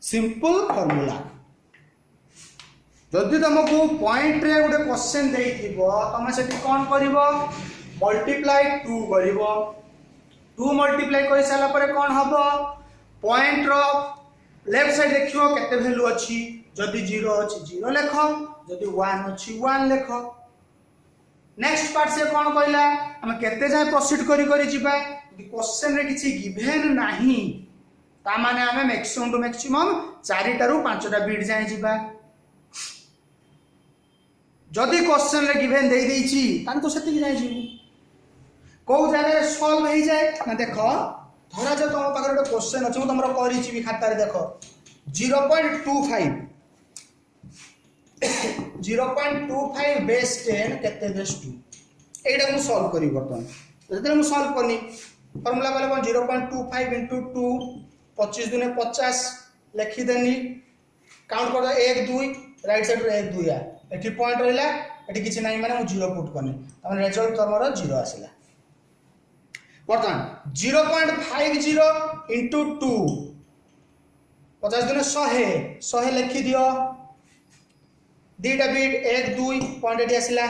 सिंपल फार्मूला जदि तुमको पॉइंट रे गोटे क्वेश्चन देइथिबो तमे सेठी कोन करिवो मल्टीप्लाई 2 करिवो 2 मल्टीप्लाई करि साला परे कोन हबो पॉइंट रो लेफ्ट साइड देखियो केते वैल्यू अछि जदि 0 अछि 0 लेखो जदि 1 अछि 1 लेखो नेक्स्ट पार्ट से कोन कहला हम केते जाय प्रोसीड करि जिबा क्वेश्चन रे किछि गिवन नाही ता माने हमें मैक्सिमम टू मैक्सिमम 4 टा रु 5 टा बीट जाय जिबा जदि क्वेश्चन रे गिवन दे देइछि तान तो सेति जाय जिबु को जगह सॉल्व हो जाए ना देखो धरा जो तुम पाखर गोटे क्वेश्चन अछि तुम करी खाता रे देखो 0.25 0.25 बेस 10 केते बेस 2 एटा मु सॉल्व करी बर्तन जते मु सॉल्व करनी फार्मूला कहले कोन 0.25 into 2 25 दुने 50 लिखि देनी काउंट कर 1 2 राइट साइड रे 1 2 या एठी पॉइंट रहला एठी किछि नाही माने मु 0 पुट करनी त रिजल्ट तमरो 0 आसिला बर्तन 0.50 into 2 50 दुने 100 लिखि दियो दीटा बीट 1 2 पॉइंट एठी आसिला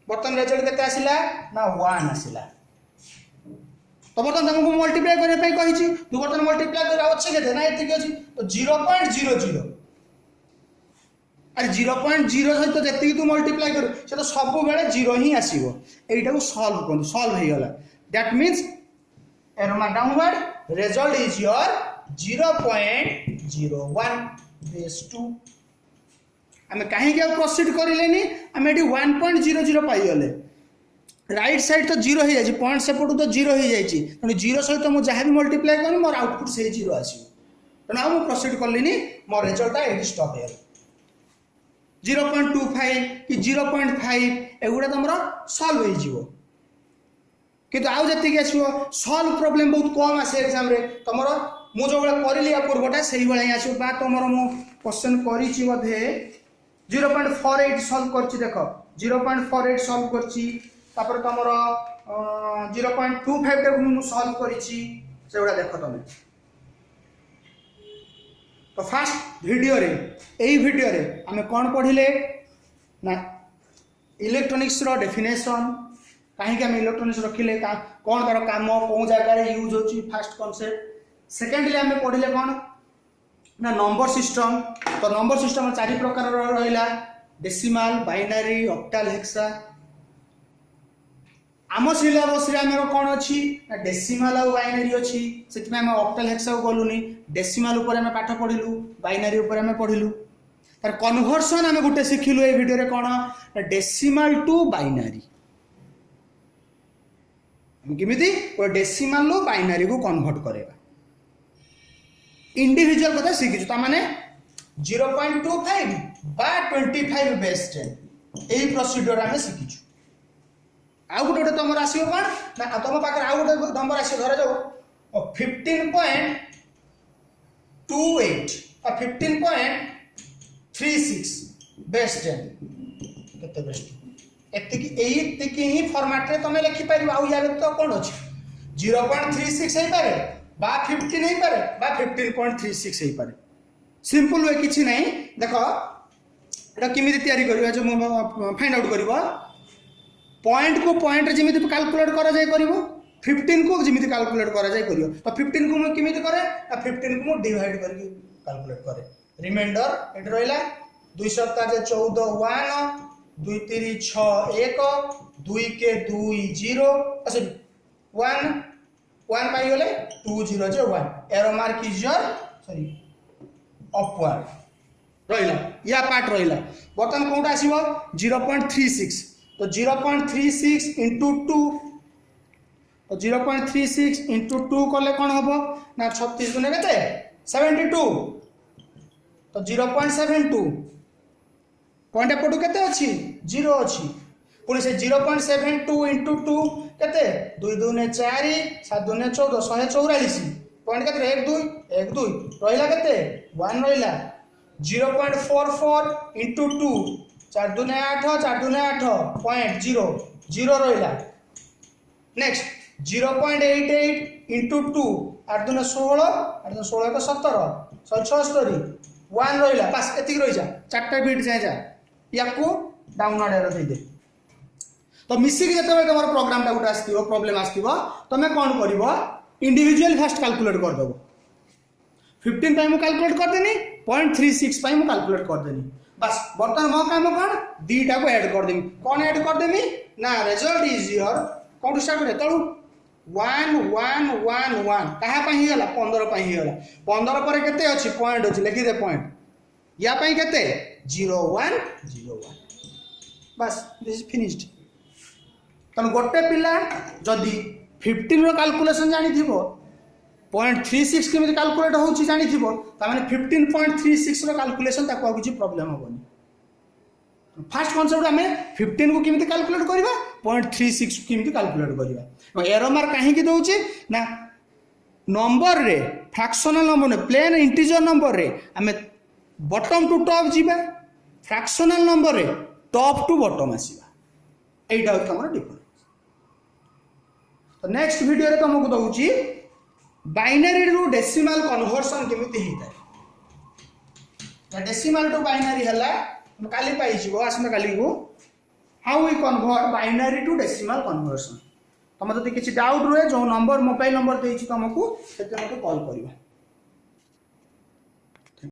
बर्तन रिजल्ट केते आसिला ना 1 आसिला तो बर्तन तुमको मल्टीप्लाई करने पे कहिछि तू बर्तन मल्टीप्लाई कर अछि केते ना एति अछि तो 0.00 अरे 0.0 सहित जति तू मल्टीप्लाई कर से तो सब बेले 0 ही आसीबो एटा को सॉल्व कर सॉल्व हो गला that means aroma downward result is your 0.01 base 2 आमे कहीं क्या प्रोसीड करिलेनी आमे एटी 1.00 पाई गले राइट साइड तो 0 हो जाई पॉइंट सेपटू तो 0 हो जाई तने 0 सहित मु जहां भी मल्टीप्लाई करी मोर आउटपुट से 0 आसीबो तने आ मु प्रोसीड करलिनी मोर रिजल्ट एटी स्टॉप हे 0.25 कि 0.5 एगुडा तमरा सॉल्व हो जिवो किंतु आउ जति के आसीबो सॉल्व प्रॉब्लम बहुत कम आसे एग्जाम रे तमरा मु जो बळे करली या पूर्वटा सही बळे आसीबो बा तमरा मु क्वेश्चन करी छि बधे 0.48 सॉल्व करछि देखो 0.48 सॉल्व करछि तापर तमरा 0.25 टे मु सॉल्व करिछि सेउडा देखो तमे तो फास्ट वीडियो रे एई वीडियो रे हमें कोन पढिले ना इलेक्ट्रॉनिक्स रो डेफिनेशन कहीं के हम इलेक्ट्रॉनिक्स रखिले कौन तार काम कौन जगह यूज होची फर्स्ट कांसेप्ट सेकेंडली हमें पढ़िले कौन ना नंबर सिस्टम तो नंबर सिस्टम चारि प्रकार रहिला डेसिमल बाइनरी ऑक्टल हेक्सा आम सिलेबस रे हमर कोन अछि ना डेसिमल और बाइनरी अछि सेति में हम ऑक्टल हेक्सा गलुनी डेसिमल ऊपर हम पाठ पढिलु बाइनरी ऊपर हम पढिलु तार कन्वर्सन हम गुटे सिखिलु ए वीडियो रे कोन डेसिमल टू बाइनरी किमिति डेसिमल लो बाइनरी को कन्वर्ट करेगा इंडिविजुअल कथा शिखिछु ता माने 0.25 बा 25 बेस 10 एई प्रोसीजर हम शिखिछु आ गुटे तमर आसीओ कोन ना तम पाकर आ गुटे नंबर आसी धरा जाओ 15.28 और 15.36 बेस 10 केते बेस एतिकी ही फॉर्मेट रे तमे लिखि पारि आउ या तो कोन अछि 0.36 हे पारे बा 15 हे पारे बा 15.36 हे पारे सिंपल वे किछि नहीं देखो एटा किमिति तयारी करबा जो फाइंड आउट करबो पॉइंट को पॉइंट जिमिति कैलकुलेट करा जाय करबो 15 को जिमिति कैलकुलेट करा जाय करियो तो 15 को मैं किमिति करे 15 को मैं डिवाइड करके कैलकुलेट करे रिमाइंडर एट रहला 2 सप्ताह जे 14 1 2 3 6 1 2 के 2 0 अच्छा 1 पाई गले 2 0 जे 1 arrow mark is your sorry upward रहिला या पार्ट रहिला बर्तन कोटा आसीबो 0.36 तो 0.36 into 2 तो 0.36 into 2 कले कोन हबो ना 36 गुने केते 72 तो 0.72 पॉइंट एपटू केते अछि 0 अछि पुनी से 0.72 into 2 केते 2 2 ने 4 7 2 ने 14 144 पॉइंट केते 1 2 रहिला केते 1 रहिला 0.44 into 2 4 2 ने 8 4 2 ने 8 पॉइंट 0 0 रहिला नेक्स्ट 0.88 into 2 8 2 ने 16 8 2 16 को 17 176 1 रहिला बस एतिक रहि जा चारटा बिट जाय जा याकू डाउनलोड एरो दे दे तो मिसिक जते तमर प्रोग्राम टा उठा आस्तिबो प्रॉब्लम आस्तिबो तमे कोन करबो इंडिविजुअल फास्ट कैलकुलेट कर देबो 15 पाई मु कैलकुलेट कर देनी 0.36 पाई मु कैलकुलेट कर देनी बस बर्तन मो काम कोन दीटा को ऐड कर देमी कोन ऐड कर देमी ना result is your cone start करे तळु 1 1 1 1 कहा पाई हिगला 15 पाई हिगला 15 पर केते अछि पॉइंट अछि लिखि दे पॉइंट या पाई केते 0101 बस दिस इज फिनिश्ड तन गोटे पिला जदी 15 रो कैलकुलेशन जानि थिबो 0.36 केमिति कैलकुलेट होउची जानि थिबो ता माने 15.36 रो कैलकुलेशन ताको आ किछि प्रॉब्लम होबनी फर्स्ट कांसेप्ट हमें 15 को केमिति कैलकुलेट करबा 0.36 केमिति कैलकुलेट करबा एरो मार्क काहे कि दोउची ना नंबर रे फ्रैक्शनल नंबर ने प्लेन इंटीजर नंबर रे हमें बॉटम टू टॉप जीवा फ्रैक्शनल नंबर रे टॉप टू बॉटम आसीबा एटा हमर डिफरेंस तो नेक्स्ट वीडियो रे तुमको दउची बाइनरी टू डेसिमल कन्वर्सन केमिति हेता डेसिमल टू बाइनरी हला हम काली पाई छिबो आसना काली को how we convert binary to decimal conversion तुम जदि किछि डाउट रहे जो नंबर मोबाइल नंबर देछि तुमको सेते मते कॉल करिवा।